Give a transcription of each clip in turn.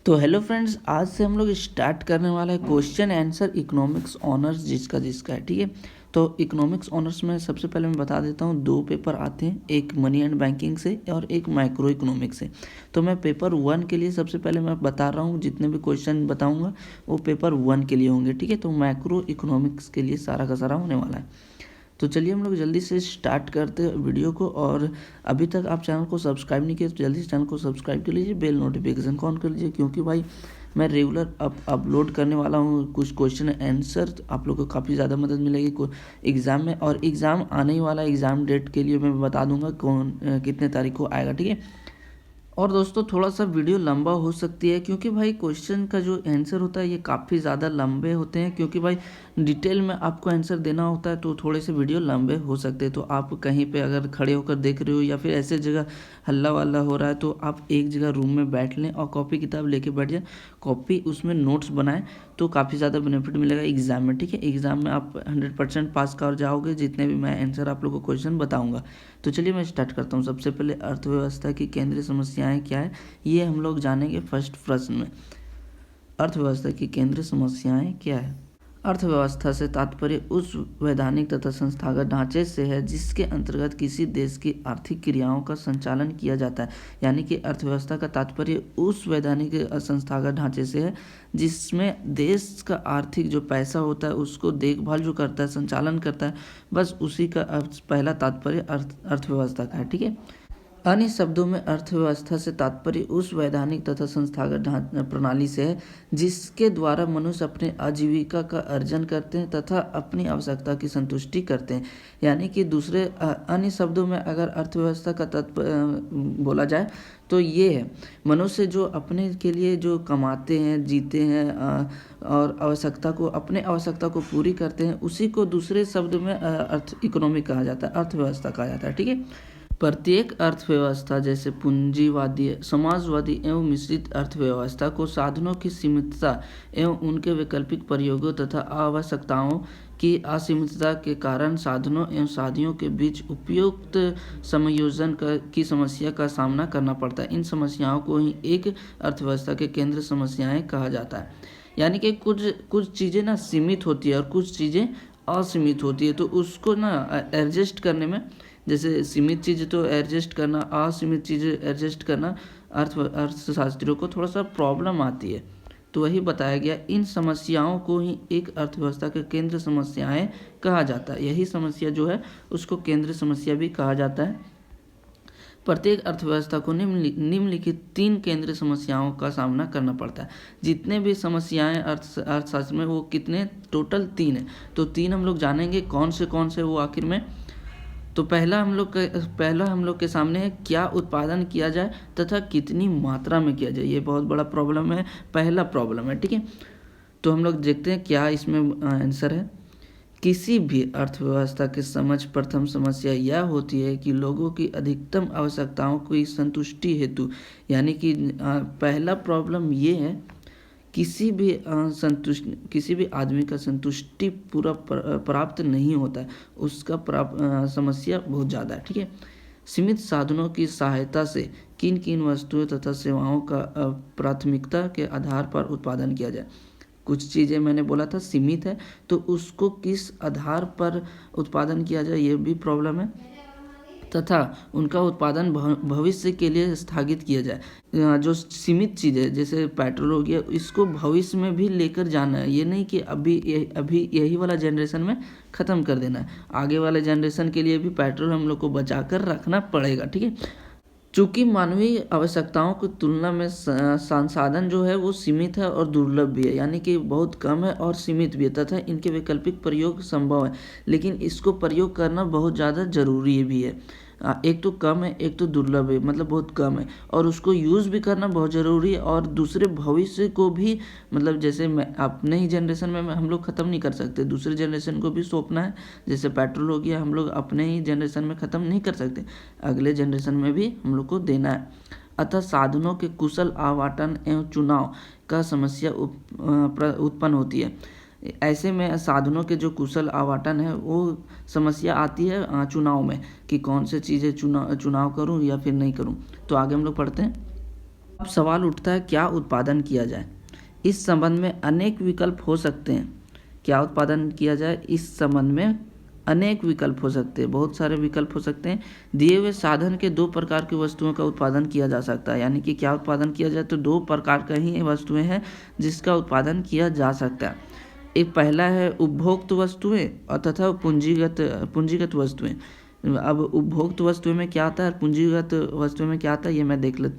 तो hello friends, आज से हम लोग स्टार्ट करने वाला है क्वेश्चन आंसर इकोनॉमिक्स ऑनर्स जिसका है। ठीक है, तो इकोनॉमिक्स ऑनर्स में सबसे पहले मैं बता देता हूँ, दो पेपर आते हैं, एक मनी एंड बैंकिंग से और एक माइक्रो इकोनॉमिक्स से। तो मैं पेपर 1 के लिए सबसे पहले मैं बता रहा हूँ, जितने भी क्वेश्चन बताऊँगा वो पेपर 1 के लिए होंगे। ठीक है, तो माइक्रो इकोनॉमिक्स के लिए सारा का सारा होने वाला है। तो चलिए हम लोग जल्दी से स्टार्ट करते हैं वीडियो को। और अभी तक आप चैनल को सब्सक्राइब नहीं किए तो जल्दी से चैनल को सब्सक्राइब कर लीजिए, बेल नोटिफिकेशन को ऑन कर लीजिए, क्योंकि भाई मैं रेगुलर अपलोड करने वाला हूँ कुछ क्वेश्चन आंसर। आप लोग को काफ़ी ज़्यादा मदद मिलेगी एग्ज़ाम में। और एग्ज़ाम आने ही वाला, एग्ज़ाम डेट के लिए मैं बता दूंगा कितने तारीख को आएगा। ठीक है, और दोस्तों थोड़ा सा वीडियो लंबा हो सकती है, क्योंकि भाई क्वेश्चन का जो आंसर होता है ये काफ़ी ज़्यादा लंबे होते हैं, क्योंकि भाई डिटेल में आपको आंसर देना होता है, तो थोड़े से वीडियो लंबे हो सकते हैं। तो आप कहीं पे अगर खड़े होकर देख रहे हो या फिर ऐसे जगह हल्ला वल्ला हो रहा है, तो आप एक जगह रूम में बैठ लें और कॉपी किताब लेके बैठ जाए, कॉपी उसमें नोट्स बनाएं, तो काफ़ी ज़्यादा बेनिफिट मिलेगा एग्ज़ाम में। ठीक है, एग्ज़ाम में आप 100% पास कर जाओगे, जितने भी मैं आंसर आप लोगों को क्वेश्चन बताऊँगा। तो चलिए मैं स्टार्ट करता हूँ। सबसे पहले अर्थव्यवस्था की केंद्रीय समस्याएं क्या है, ये हम लोग जानेंगे फर्स्ट प्रश्न में। अर्थव्यवस्था की केंद्रीय समस्याएं क्या है। अर्थव्यवस्था से तात्पर्य उस वैधानिक तथा संस्थागत ढांचे से है जिसके अंतर्गत किसी देश की आर्थिक क्रियाओं का संचालन किया जाता है। यानी कि अर्थव्यवस्था का तात्पर्य उस वैधानिक संस्थागत ढांचे से है जिसमें देश का आर्थिक जो पैसा होता है उसको देखभाल जो करता है, संचालन करता है, बस उसी का पहला तात्पर्य अर्थव्यवस्था का है। ठीक है, अन्य शब्दों में अर्थव्यवस्था से तात्पर्य उस वैधानिक तथा संस्थागत प्रणाली से है जिसके द्वारा मनुष्य अपने आजीविका का अर्जन करते हैं तथा अपनी आवश्यकता की संतुष्टि करते हैं। यानी कि दूसरे अन्य शब्दों में अगर अर्थव्यवस्था का बोला जाए तो ये है, मनुष्य जो अपने के लिए जो कमाते हैं, जीते हैं और अपने आवश्यकता को पूरी करते हैं, उसी को दूसरे शब्द में इकोनॉमी कहा जाता है, अर्थव्यवस्था कहा जाता है। ठीक है, प्रत्येक अर्थव्यवस्था जैसे पूंजीवादी, समाजवादी एवं मिश्रित अर्थव्यवस्था को साधनों की सीमितता एवं उनके वैकल्पिक प्रयोगों तथा आवश्यकताओं की असीमितता के कारण साधनों एवं साधियों के बीच उपयुक्त समायोजन की समस्या का सामना करना पड़ता है। इन समस्याओं को ही एक अर्थव्यवस्था के केंद्र समस्याएं कहा जाता है। यानी कि कुछ कुछ चीज़ें ना सीमित होती है और कुछ चीज़ें असीमित होती है, तो उसको ना एडजस्ट करने में, जैसे सीमित चीज़ तो एडजस्ट करना, असीमित चीज़ एडजस्ट करना, अर्थशास्त्रियों को थोड़ा सा प्रॉब्लम आती है। तो वही बताया गया, इन समस्याओं को ही एक अर्थव्यवस्था के केंद्र समस्याएं कहा जाता है। यही समस्या जो है उसको केंद्र समस्या भी कहा जाता है। प्रत्येक अर्थव्यवस्था को निम्नलिखित 3 केंद्रीय समस्याओं का सामना करना पड़ता है। जितने भी समस्याएं अर्थशास्त्र में, वो कितने, टोटल 3 है। तो 3 हम लोग जानेंगे कौन से वो आखिर में। तो पहला हम लोग के सामने है, क्या उत्पादन किया जाए तथा कितनी मात्रा में किया जाए। ये बहुत बड़ा प्रॉब्लम है, पहला प्रॉब्लम है। ठीक है, तो हम लोग देखते हैं क्या इसमें आंसर है। किसी भी अर्थव्यवस्था की समझ प्रथम समस्या यह होती है कि लोगों की अधिकतम आवश्यकताओं की संतुष्टि हेतु, यानी कि पहला प्रॉब्लम ये है, किसी भी आदमी का संतुष्टि पूरा प्राप्त नहीं होता है, उसका समस्या बहुत ज़्यादा है। ठीक है, सीमित साधनों की सहायता से किन किन वस्तुओं तथा सेवाओं का प्राथमिकता के आधार पर उत्पादन किया जाए। कुछ चीज़ें मैंने बोला था सीमित है, तो उसको किस आधार पर उत्पादन किया जाए, ये भी प्रॉब्लम है, तथा उनका उत्पादन भविष्य के लिए स्थगित किया जाए। जो सीमित चीज़ें जैसे पेट्रोल हो गया, इसको भविष्य में भी लेकर जाना है, ये नहीं कि अभी यही वाला जनरेशन में ख़त्म कर देना है। आगे वाले जनरेशन के लिए भी पेट्रोल हम लोग को बचा कर रखना पड़ेगा। ठीक है, चूँकि मानवीय आवश्यकताओं की तुलना में संसाधन जो है वो सीमित है और दुर्लभ भी है, यानी कि बहुत कम है और सीमित भी है, तथा इनके वैकल्पिक प्रयोग संभव है, लेकिन इसको प्रयोग करना बहुत ज़्यादा ज़रूरी भी है। एक तो कम है, एक तो दुर्लभ है, मतलब बहुत कम है, और उसको यूज़ भी करना बहुत ज़रूरी है, और दूसरे भविष्य को भी, मतलब जैसे मैं अपने ही जनरेशन में हम लोग ख़त्म नहीं कर सकते, दूसरे जनरेशन को भी सौंपना है। जैसे पेट्रोल हो गया, हम लोग अपने ही जनरेशन में ख़त्म नहीं कर सकते, अगले जनरेशन में भी हम लोग को देना है। अतः साधनों के कुशल आवंटन एवं चुनाव का समस्या उत्पन्न होती है। ऐसे में साधनों के जो कुशल आवंटन है वो समस्या आती है चुनाव में, कि कौन से चीज़ें चुनाव करूं या फिर नहीं करूं। तो आगे हम लोग पढ़ते हैं। अब सवाल उठता है क्या उत्पादन किया जाए। इस संबंध में अनेक विकल्प हो सकते हैं। क्या उत्पादन किया जाए, इस संबंध में अनेक विकल्प हो सकते हैं, बहुत सारे विकल्प हो सकते हैं। दिए हुए साधन के दो प्रकार की वस्तुओं का उत्पादन किया जा सकता है। यानी कि क्या उत्पादन किया जाए, तो दो प्रकार का ही वस्तुएं हैं जिसका उत्पादन किया जा सकता है। एक पहला है उपभोक्त वस्तुएं और तथा पूंजीगत वस्तुएं। अब उपभोक्त वस्तुएं में क्या आता है, पूंजीगत वस्तुएं में क्या आता है, ये मैं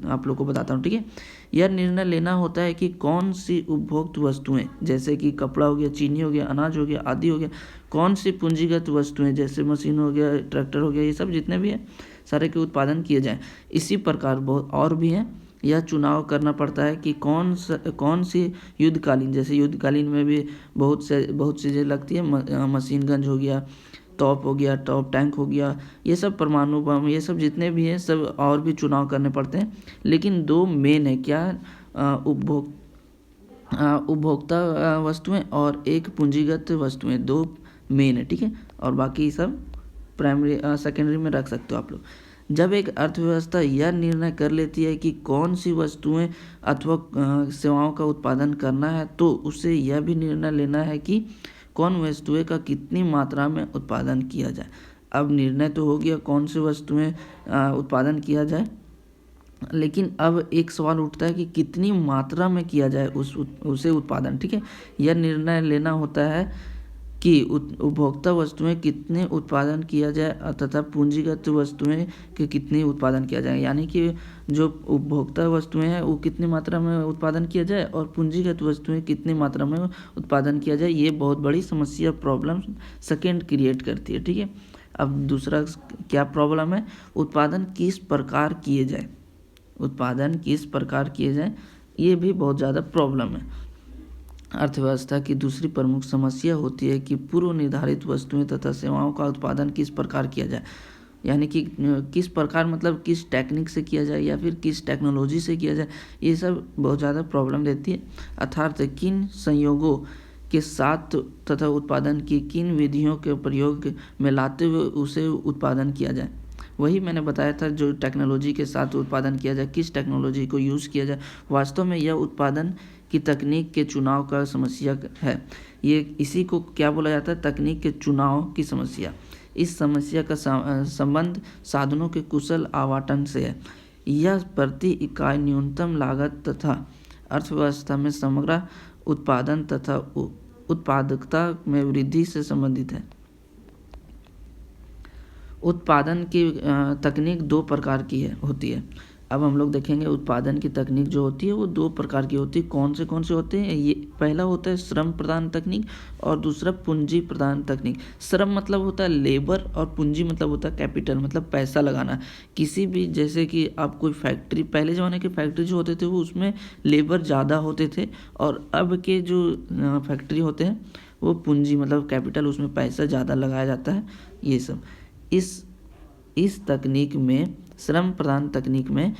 आप लोग को बताता हूँ। ठीक है, यह निर्णय लेना होता है कि कौन सी उपभोक्त वस्तुएं, जैसे कि कपड़ा हो गया, चीनी हो गया, अनाज हो गया आदि हो गया, कौन सी पूंजीगत वस्तुएं जैसे मशीन हो गया, ट्रैक्टर हो गया, ये सब जितने भी हैं सारे के उत्पादन किए जाएँ। इसी प्रकार बहुत और भी हैं। यह चुनाव करना पड़ता है कि कौन सी युद्धकालीन, जैसे युद्धकालीन में भी बहुत चीज़ें लगती है, मशीन गन हो गया, तोप हो गया, टॉप टैंक हो गया, ये सब परमाणु बम, ये सब जितने भी हैं सब और भी चुनाव करने पड़ते हैं। लेकिन दो मेन है, क्या, उपभोक्ता वस्तुएं और एक पूंजीगत वस्तुएं, दो मेन है। ठीक है, और बाकी सब प्राइमरी सेकेंडरी में रख सकते हो आप लोग। जब एक अर्थव्यवस्था यह निर्णय कर लेती है कि कौन सी वस्तुएं अथवा सेवाओं का उत्पादन करना है, तो उसे यह भी निर्णय लेना है कि कौन वस्तुएं का कितनी मात्रा में उत्पादन किया जाए। अब निर्णय तो हो गया कौन सी वस्तुएं उत्पादन किया जाए, लेकिन अब एक सवाल उठता है कि कितनी मात्रा में किया जाए उसे उत्पादन। ठीक है, यह निर्णय लेना होता है कि उपभोक्ता वस्तुएं कितने उत्पादन किया जाए तथा पूंजीगत वस्तुएं के कितने उत्पादन किया जाए। यानी कि जो उपभोक्ता वस्तुएं हैं वो कितनी मात्रा में उत्पादन किया जाए और पूंजीगत वस्तुएं कितनी मात्रा में उत्पादन किया जाए। ये बहुत बड़ी समस्या, प्रॉब्लम सेकेंड क्रिएट करती है। ठीक है, अब दूसरा क्या प्रॉब्लम है, उत्पादन किस प्रकार किए जाए, उत्पादन किस प्रकार किए जाए, ये भी बहुत ज़्यादा प्रॉब्लम है। अर्थव्यवस्था की दूसरी प्रमुख समस्या होती है कि पूर्व निर्धारित वस्तुएं तथा सेवाओं का उत्पादन किस प्रकार किया जाए। यानी कि किस प्रकार मतलब किस टेक्निक से किया जाए या फिर किस टेक्नोलॉजी से किया जाए, ये सब बहुत ज़्यादा प्रॉब्लम देती है। अर्थात किन संयोगों के साथ तथा उत्पादन की किन विधियों के प्रयोग में लाते हुए उसे उत्पादन किया जाए। वही मैंने बताया था, जो टेक्नोलॉजी के साथ उत्पादन किया जाए, किस टेक्नोलॉजी को यूज़ किया जाए। वास्तव में यह उत्पादन की तकनीक के चुनाव का समस्या है। ये इसी को क्या बोला जाता है, तकनीक के चुनाव की समस्या। इस समस्या का संबंध साधनों के कुशल आवंटन से है। यह प्रति इकाई न्यूनतम लागत तथा अर्थव्यवस्था में समग्र उत्पादन तथा उत्पादकता में वृद्धि से संबंधित है। उत्पादन की तकनीक दो प्रकार की होती है। अब हम लोग देखेंगे उत्पादन की तकनीक जो होती है वो दो प्रकार की होती है। कौन से होते हैं, ये पहला होता है श्रम प्रदान तकनीक और दूसरा पूंजी प्रदान तकनीक। श्रम मतलब होता है लेबर और पूंजी मतलब होता है कैपिटल, मतलब पैसा लगाना। किसी भी, जैसे कि आप कोई फैक्ट्री, पहले ज़माने के फैक्ट्री जो होते थे वो उसमें लेबर ज़्यादा होते थे, और अब के जो फैक्ट्री होते हैं वो पूंजी मतलब कैपिटल, उसमें पैसा ज़्यादा लगाया जाता है। ये सब इस तकनीक में, श्रम प्रदान तकनीक में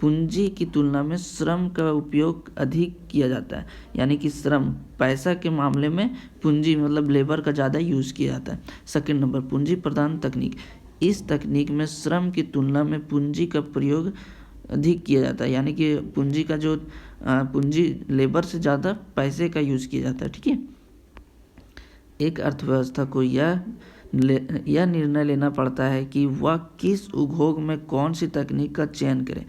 पूंजी की तुलना में श्रम का उपयोग अधिक किया जाता है। यानी कि श्रम, पैसा के मामले में पूंजी मतलब लेबर का ज़्यादा यूज़ किया जाता है। सेकंड नंबर पूंजी प्रदान तकनीक। इस तकनीक में श्रम की तुलना में पूंजी का प्रयोग अधिक किया जाता है। यानी कि पूंजी का जो पूंजी लेबर से ज़्यादा पैसे का यूज़ किया जाता है। ठीक है, एक अर्थव्यवस्था को यह निर्णय लेना पड़ता है कि वह किस उद्योग में कौन सी तकनीक का चयन करे।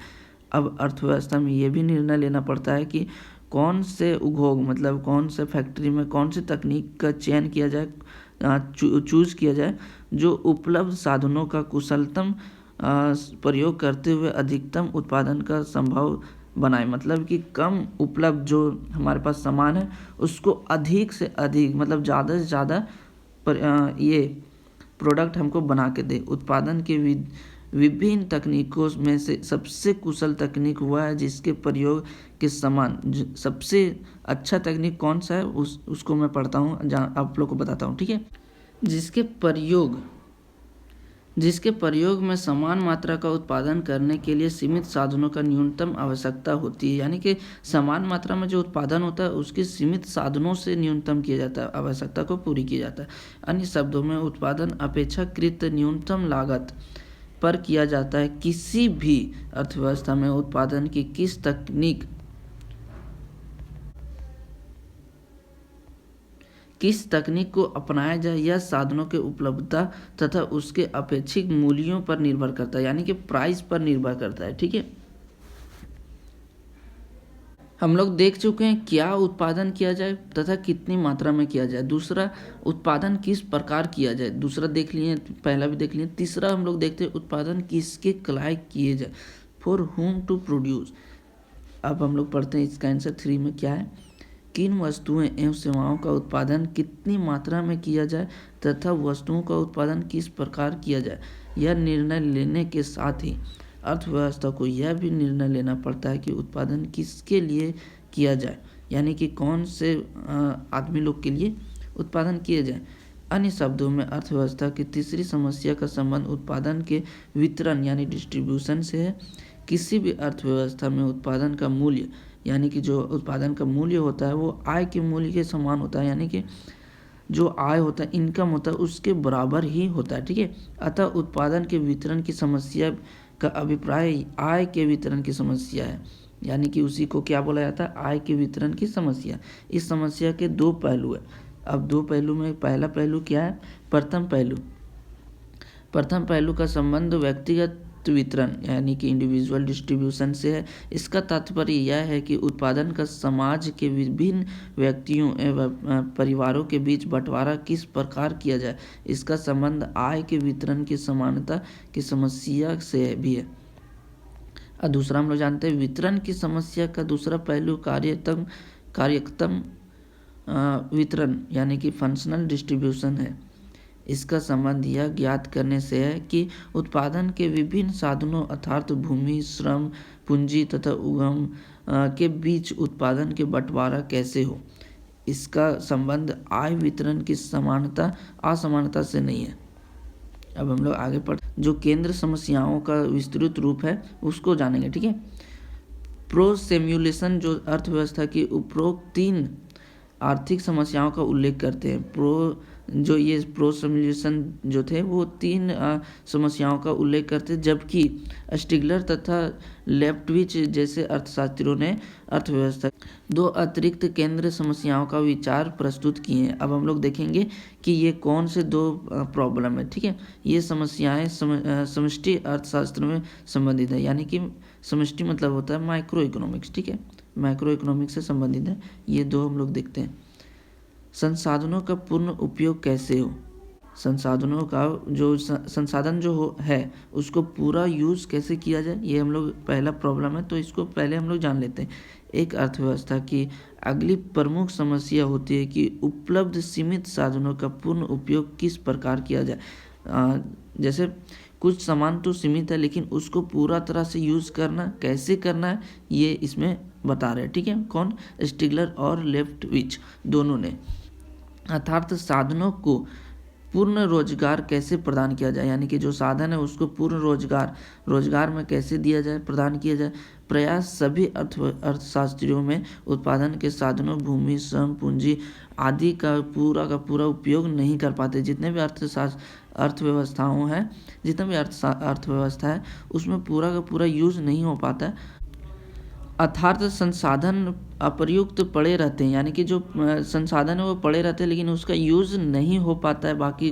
अब अर्थव्यवस्था में यह भी निर्णय लेना पड़ता है कि कौन से उद्योग मतलब कौन से फैक्ट्री में कौन सी तकनीक का चयन किया जाए, चूज़ किया जाए, जो उपलब्ध साधनों का कुशलतम प्रयोग करते हुए अधिकतम उत्पादन का संभव बनाए। मतलब कि कम उपलब्ध जो हमारे पास सामान है उसको अधिक से अधिक मतलब ज़्यादा से ज़्यादा ये प्रोडक्ट हमको बना के दे। उत्पादन के विभिन्न तकनीकों में से सबसे कुशल तकनीक वह है जिसके प्रयोग के समान सबसे अच्छा तकनीक कौन सा है उसको मैं पढ़ता हूँ, जहाँ आप लोग को बताता हूँ। ठीक है, जिसके प्रयोग में समान मात्रा का उत्पादन करने के लिए सीमित साधनों का न्यूनतम आवश्यकता होती है। यानी कि समान मात्रा में जो उत्पादन होता है उसके सीमित साधनों से न्यूनतम किया जाता है, आवश्यकता को पूरी किया जाता है। अन्य शब्दों में उत्पादन अपेक्षाकृत न्यूनतम लागत पर किया जाता है। किसी भी अर्थव्यवस्था में उत्पादन की किस तकनीक को अपनाया जाए, यह साधनों के उपलब्धता तथा उसके अपेक्षित मूल्यों पर निर्भर करता है, यानी कि प्राइस पर निर्भर करता है। ठीक है, हम लोग देख चुके हैं क्या उत्पादन किया जाए तथा कितनी मात्रा में किया जाए। दूसरा, उत्पादन किस प्रकार किया जाए, दूसरा देख लिए, पहला भी देख लिए। तीसरा हम लोग देखते हैं उत्पादन किसके लायक किए जाए, फॉर होम टू प्रोड्यूस। अब हम लोग पढ़ते हैं इसका आंसर 3 में क्या है। किन वस्तुएं एवं सेवाओं का उत्पादन कितनी मात्रा में किया जाए तथा वस्तुओं का उत्पादन किस प्रकार किया जाए, यह निर्णय लेने के साथ ही अर्थव्यवस्था को यह भी निर्णय लेना पड़ता है कि उत्पादन किसके लिए किया जाए, यानी कि कौन से आदमी लोग के लिए उत्पादन किए जाए। अन्य शब्दों में अर्थव्यवस्था की तीसरी समस्या का संबंध उत्पादन के वितरण यानी डिस्ट्रीब्यूशन से है। किसी भी अर्थव्यवस्था में उत्पादन का मूल्य, यानी कि जो उत्पादन का मूल्य होता है वो आय के मूल्य के समान होता है, यानी कि जो आय होता है, इनकम होता है, उसके बराबर ही होता है। ठीक है, अतः उत्पादन के वितरण की समस्या का अभिप्राय आय के वितरण की समस्या है, यानी कि उसी को क्या बोला जाता है, आय के वितरण की समस्या। इस समस्या के दो पहलू है। अब दो पहलू में पहला पहलू क्या है, प्रथम पहलू का संबंध व्यक्तिगत वितरण यानी कि इंडिविजुअल डिस्ट्रीब्यूशन से है। इसका तात्पर्य यह है कि उत्पादन का समाज के विभिन्न व्यक्तियों एवं परिवारों के बीच बंटवारा किस प्रकार किया जाए। इसका संबंध आय के वितरण की समानता की समस्या से भी है। और दूसरा हम लोग जानते हैं वितरण की समस्या का दूसरा पहलू कार्यक्षम वितरण यानी कि फंक्शनल डिस्ट्रीब्यूशन है। इसका संबंध यह ज्ञात करने से है कि उत्पादन के विभिन्न साधनों अर्थात भूमि, श्रम, पूंजी तथा उद्यम के बीच उत्पादन के बंटवारा कैसे हो। इसका संबंध आय वितरण की समानता असमानता से नहीं है। अब हम लोग आगे जो केंद्र समस्याओं का विस्तृत रूप है उसको जानेंगे। ठीक है, प्रोसेम्युलेशन जो अर्थव्यवस्था की उपरोक्त 3 आर्थिक समस्याओं का उल्लेख करते हैं। प्रोसेम्युलेशन जो थे वो 3 समस्याओं का उल्लेख करते हैं, जबकि स्टिग्लर तथा लेफ्टविच जैसे अर्थशास्त्रियों ने अर्थव्यवस्था 2 अतिरिक्त केंद्र समस्याओं का विचार प्रस्तुत किए हैं। अब हम लोग देखेंगे कि ये कौन से 2 प्रॉब्लम है। ठीक है, ये समस्याएं समष्टि अर्थशास्त्र में संबंधित है, यानी कि समष्टि मतलब होता है माइक्रो इकोनॉमिक्स। ठीक है, माइक्रो इकोनॉमिक्स से संबंधित है। ये 2 हम लोग देखते हैं। संसाधनों का पूर्ण उपयोग कैसे हो, संसाधनों का जो संसाधन जो है उसको पूरा यूज़ कैसे किया जाए, ये हम लोग पहला प्रॉब्लम है, तो इसको पहले हम लोग जान लेते हैं। एक अर्थव्यवस्था की अगली प्रमुख समस्या होती है कि उपलब्ध सीमित साधनों का पूर्ण उपयोग किस प्रकार किया जाए। जैसे कुछ सामान तो सीमित है लेकिन उसको पूरा तरह से यूज़ करना कैसे करना है ये इसमें बता रहे हैं। ठीक है, कौन, स्टिग्लर और लेफ्टविच दोनों ने। अर्थात साधनों को पूर्ण रोजगार कैसे प्रदान किया जाए, यानी कि जो साधन है उसको पूर्ण रोजगार में कैसे दिया जाए, प्रदान किया जाए। प्रयास सभी अर्थशास्त्रियों में उत्पादन के साधनों भूमि, श्रम, पूंजी आदि का पूरा उपयोग नहीं कर पाते। जितने भी अर्थव्यवस्थाओं हैं, जितना भी अर्थव्यवस्था है उसमें पूरा का पूरा यूज़ नहीं हो पाता है। अर्थात संसाधन अप्रयुक्त पड़े रहते हैं, यानी कि जो संसाधन है वो पड़े रहते हैं लेकिन उसका यूज़ नहीं हो पाता है। बाकी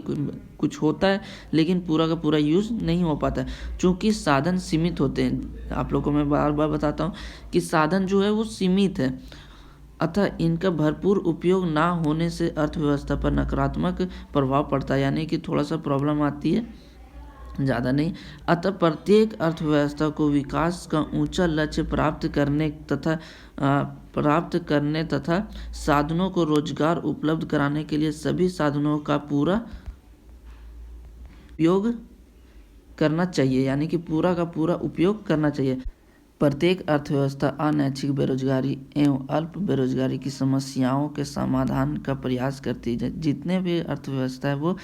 कुछ होता है लेकिन पूरा का पूरा यूज़ नहीं हो पाता है, चूँकि साधन सीमित होते हैं। आप लोगों को मैं बार बार बताता हूँ कि साधन जो है वो सीमित है, अतः इनका भरपूर उपयोग ना होने से अर्थव्यवस्था पर नकारात्मक प्रभाव पड़ता है, यानी कि थोड़ा सा प्रॉब्लम आती है, ज़्यादा नहीं। अतः प्रत्येक अर्थव्यवस्था को विकास का ऊंचा लक्ष्य प्राप्त करने तथा साधनों को रोजगार उपलब्ध कराने के लिए सभी साधनों का पूरा उपयोग करना चाहिए, यानी कि पूरा का पूरा उपयोग करना चाहिए। प्रत्येक अर्थव्यवस्था अनैच्छिक बेरोजगारी एवं अल्प बेरोजगारी की समस्याओं के समाधान का प्रयास करती है। जितने भी अर्थव्यवस्था है वो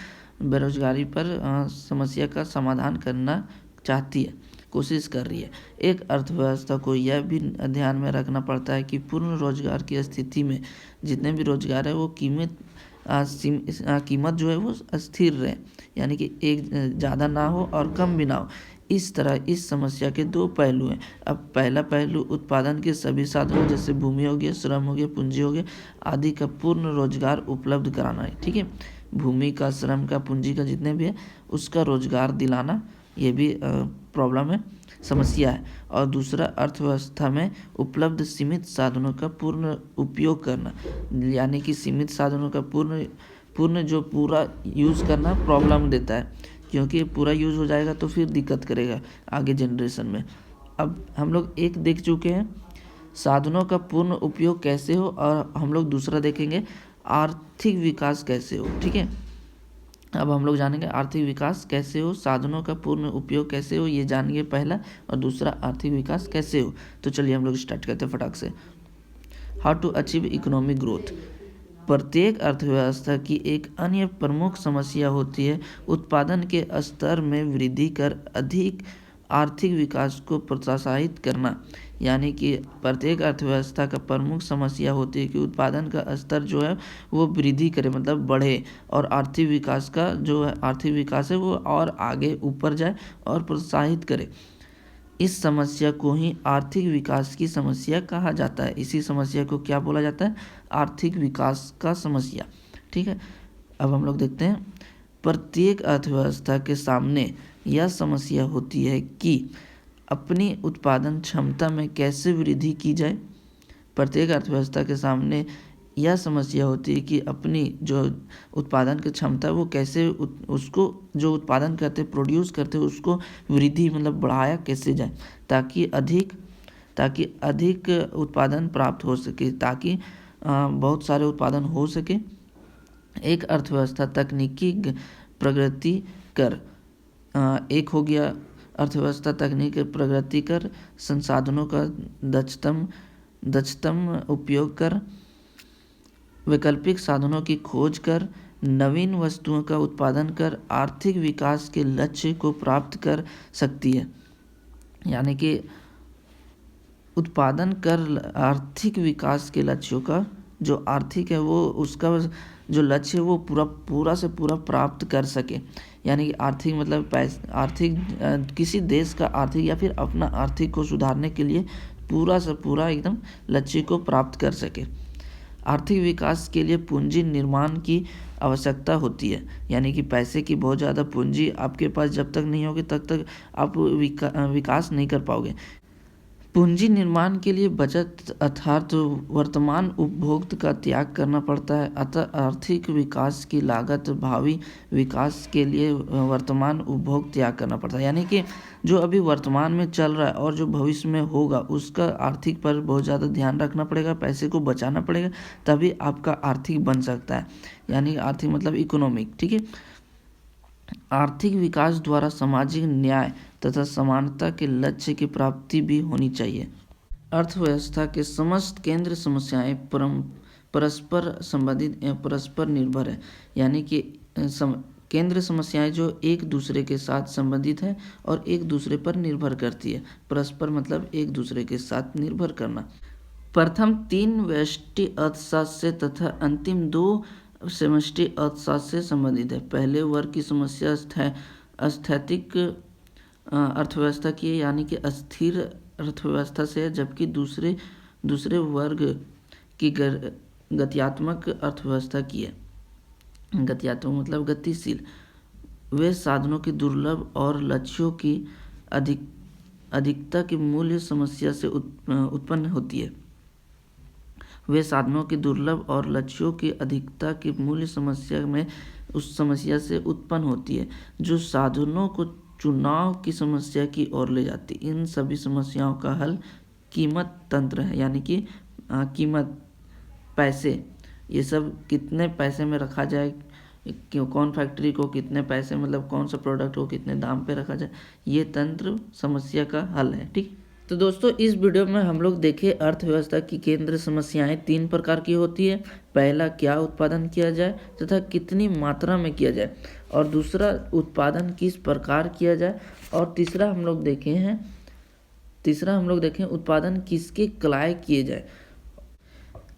बेरोजगारी पर समस्या का समाधान करना चाहती है, कोशिश कर रही है। एक अर्थव्यवस्था को यह भी ध्यान में रखना पड़ता है कि पूर्ण रोजगार की स्थिति में जितने भी रोजगार है वो कीमत जो है वो स्थिर रहे, यानी कि एक ज़्यादा ना हो और कम भी ना हो। इस तरह इस समस्या के दो पहलू हैं। अब पहला पहलू उत्पादन के सभी साधनों जैसे भूमि हो गया, श्रम हो गया, पूंजी हो गया आदि का पूर्ण रोजगार उपलब्ध कराना है। ठीक है, भूमि का, श्रम का, पूंजी का जितने भी है उसका रोजगार दिलाना, ये भी प्रॉब्लम है, समस्या है। और दूसरा अर्थव्यवस्था में उपलब्ध सीमित साधनों का पूर्ण उपयोग करना, यानी कि सीमित साधनों का पूर्ण जो पूरा यूज़ करना प्रॉब्लम देता है, क्योंकि पूरा यूज़ हो जाएगा तो फिर दिक्कत करेगा आगे जनरेशन में। अब हम लोग एक देख चुके हैं साधनों का पूर्ण उपयोग कैसे हो, और हम लोग दूसरा देखेंगे आर्थिक विकास कैसे हो। ठीक है, अब हम लोग जानेंगे आर्थिक विकास कैसे हो, साधनों का पूर्ण उपयोग कैसे हो, ये जानेंगे पहला, और दूसरा आर्थिक विकास कैसे हो। तो चलिए हम लोग स्टार्ट करते हैं फटाक से। How to achieve economic growth. प्रत्येक अर्थव्यवस्था की एक अन्य प्रमुख समस्या होती है उत्पादन के स्तर में वृद्धि कर अधिक आर्थिक विकास को प्रोत्साहित करना। यानी कि प्रत्येक अर्थव्यवस्था का प्रमुख समस्या होती है कि उत्पादन का स्तर जो है वो वृद्धि करे, मतलब बढ़े, और आर्थिक विकास का जो है आर्थिक विकास है वो और आगे ऊपर जाए और प्रोत्साहित करे। इस समस्या को ही आर्थिक विकास की समस्या कहा जाता है। इसी समस्या को क्या बोला जाता है? आर्थिक विकास का समस्या। ठीक है, अब हम लोग देखते हैं प्रत्येक अर्थव्यवस्था के सामने यह समस्या होती है कि अपनी उत्पादन क्षमता में कैसे वृद्धि की जाए। प्रत्येक अर्थव्यवस्था के सामने यह समस्या होती है कि अपनी जो उत्पादन की क्षमता है वो कैसे उसको जो उत्पादन करते प्रोड्यूस करते उसको वृद्धि मतलब बढ़ाया कैसे जाए, ताकि अधिक उत्पादन प्राप्त हो सके, ताकि बहुत सारे उत्पादन हो सके। एक अर्थव्यवस्था तकनीकी प्रगति कर एक हो गया अर्थव्यवस्था तकनीक प्रगति कर, संसाधनों का दक्षतम उपयोग कर, वैकल्पिक साधनों की खोज कर, नवीन वस्तुओं का उत्पादन कर आर्थिक विकास के लक्ष्य को प्राप्त कर सकती है। यानी कि उत्पादन कर आर्थिक विकास के लक्ष्यों का जो आर्थिक है वो उसका जो लक्ष्य है वो पूरा से पूरा प्राप्त कर सके। यानी कि आर्थिक मतलब किसी देश का आर्थिक या फिर अपना आर्थिक को सुधारने के लिए पूरा से पूरा एकदम लक्ष्य को प्राप्त कर सके। आर्थिक विकास के लिए पूंजी निर्माण की आवश्यकता होती है। यानी कि पैसे की बहुत ज़्यादा पूंजी आपके पास जब तक नहीं होगी तब तक आप विकास नहीं कर पाओगे। पूंजी निर्माण के लिए बचत अर्थात वर्तमान उपभोग का त्याग करना पड़ता है। अतः आर्थिक विकास की लागत भावी विकास के लिए वर्तमान उपभोग त्याग करना पड़ता है। यानी कि जो अभी वर्तमान में चल रहा है और जो भविष्य में होगा उसका आर्थिक पर बहुत ज़्यादा ध्यान रखना पड़ेगा, पैसे को बचाना पड़ेगा, तभी आपका आर्थिक बन सकता है। यानी आर्थिक मतलब इकोनॉमिक। ठीक है, आर्थिक विकास द्वारा सामाजिक न्याय तथा समानता के लक्ष्य की प्राप्ति भी होनी चाहिए। अर्थव्यवस्था के समस्त केंद्र समस्याएं परस्पर संबंधित एवं परस्पर निर्भर है। यानी कि केंद्र समस्याएं जो एक दूसरे के साथ संबंधित है और एक दूसरे पर निर्भर करती है। परस्पर मतलब एक दूसरे के साथ निर्भर करना। प्रथम 3 व्यष्टि अर्थशास्त्र तथा अंतिम 2 समष्टि अर्थशास्त्र से संबंधित है। पहले वर्ग की समस्या स्थैतिक अर्थव्यवस्था की है, यानी कि अस्थिर अर्थव्यवस्था से है, जबकि दूसरे वर्ग की गत्यात्मक अर्थव्यवस्था की है। गत्यात्मक मतलब गतिशील। वे साधनों की दुर्लभ और लक्ष्यों की अधिकता की मूल्य समस्या से उत्पन्न होती है। वे साधनों की दुर्लभ और लक्ष्यों की अधिकता की मूल्य समस्या में उस समस्या से उत्पन्न होती है जो साधनों को चुनाव की समस्या की ओर ले जाती। इन सभी समस्याओं का हल कीमत तंत्र है। यानी कि कीमत, पैसे, ये सब कितने पैसे में रखा जाए, कौन फैक्ट्री को कितने पैसे मतलब कौन सा प्रोडक्ट को कितने दाम पे रखा जाए, ये तंत्र समस्या का हल है। ठीक, तो दोस्तों इस वीडियो में हम लोग देखे अर्थव्यवस्था की केंद्र समस्याएं 3 प्रकार की होती है। पहला, क्या उत्पादन किया जाए तथा कितनी मात्रा में किया जाए, और दूसरा, उत्पादन किस प्रकार किया जाए, और तीसरा हम लोग देखें उत्पादन किसके क्लाय किए जाए।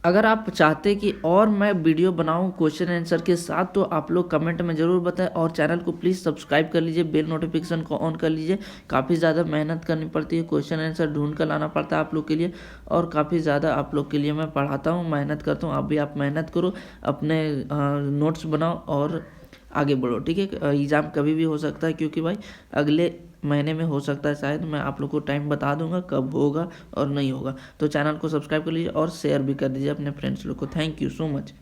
अगर आप चाहते हैं कि और मैं वीडियो बनाऊं क्वेश्चन आंसर के साथ, तो आप लोग कमेंट में ज़रूर बताएं और चैनल को प्लीज़ सब्सक्राइब कर लीजिए, बेल नोटिफिकेशन को ऑन कर लीजिए। काफ़ी ज़्यादा मेहनत करनी पड़ती है, क्वेश्चन आंसर ढूंढ कर लाना पड़ता है आप लोग के लिए, और काफ़ी ज़्यादा आप लोग के लिए मैं पढ़ाता हूँ, मेहनत करता हूँ। अभी आप मेहनत करो, अपने नोट्स बनाओ और आगे बढ़ो, ठीक है। एग्ज़ाम कभी भी हो सकता है, क्योंकि भाई अगले महीने में हो सकता है, शायद मैं आप लोग को टाइम बता दूंगा कब होगा और नहीं होगा। तो चैनल को सब्सक्राइब कर लीजिए और शेयर भी कर दीजिए अपने फ्रेंड्स लोग को। Thank you so much.